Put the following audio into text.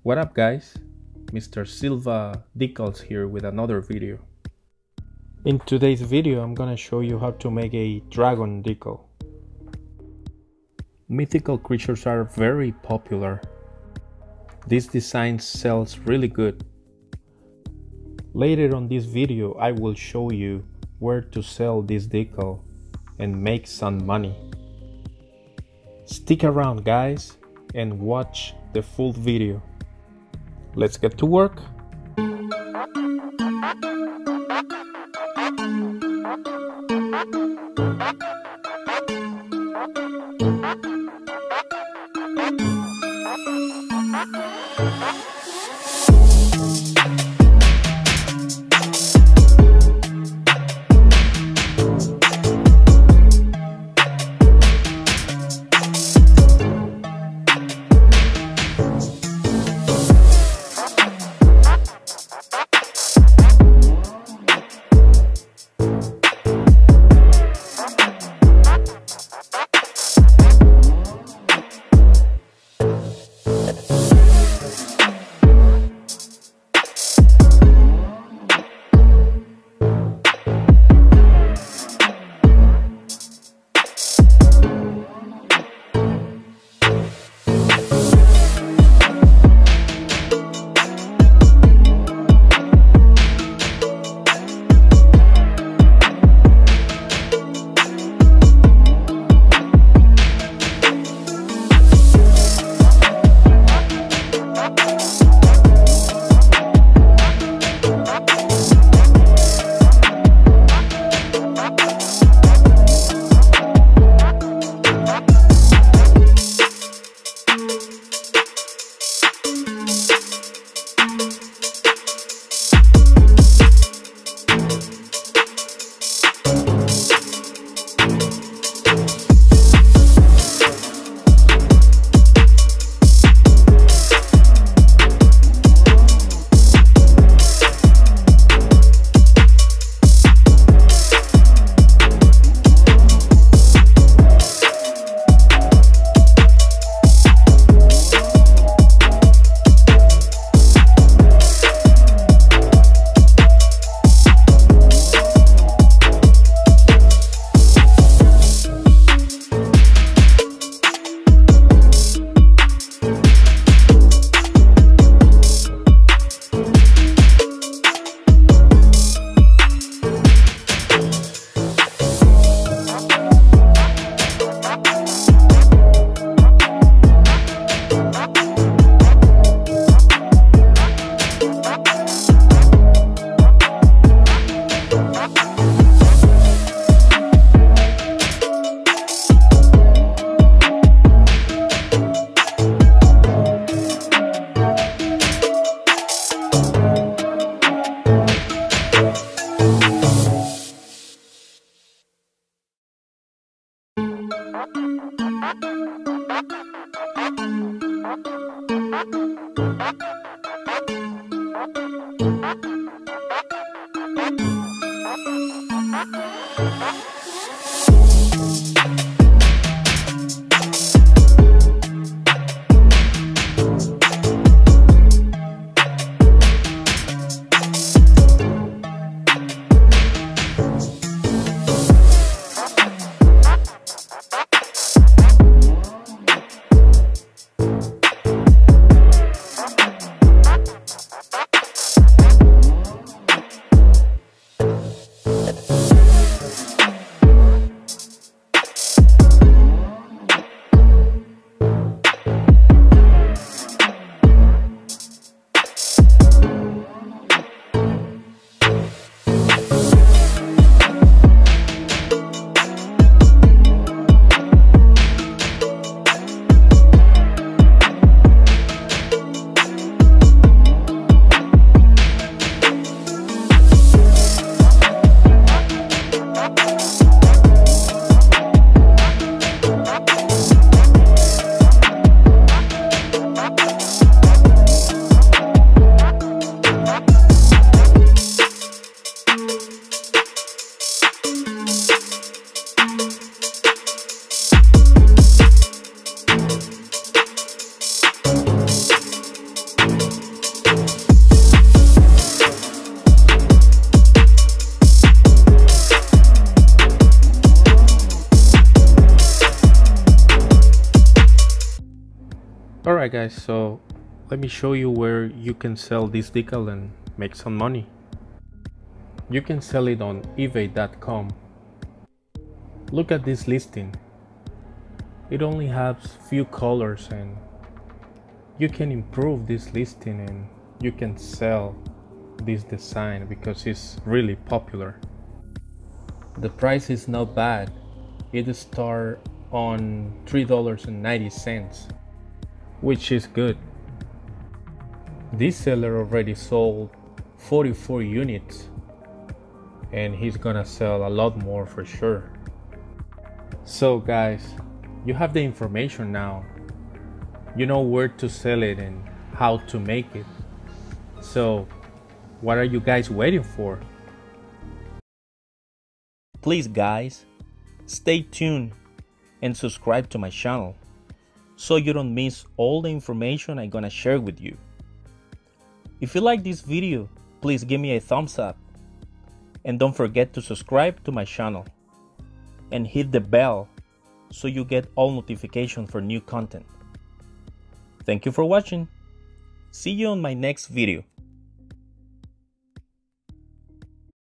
What up guys, Mr. Silva Decals here with another video. In today's video I'm gonna show you how to make a dragon decal. Mythical creatures are very popular. This design sells really good. Later on this video I will show you where to sell this decal and make some money. Stick around guys and watch the full video. Let's get to work. Alright guys, so let me show you where you can sell this decal and make some money. You can sell it on ebay.com. Look at this listing. It only has few colors, and you can improve this listing and you can sell this design because it's really popular. The price is not bad. It starts on $3.90, which is good. This seller already sold 44 units and he's gonna sell a lot more for sure. So guys, you have the information now. You know where to sell it and how to make it. So what are you guys waiting for? Please guys, stay tuned and subscribe to my channel so you don't miss all the information I'm gonna share with you. If you like this video, please give me a thumbs up and don't forget to subscribe to my channel and hit the bell so you get all notifications for new content. Thank you for watching. See you on my next video.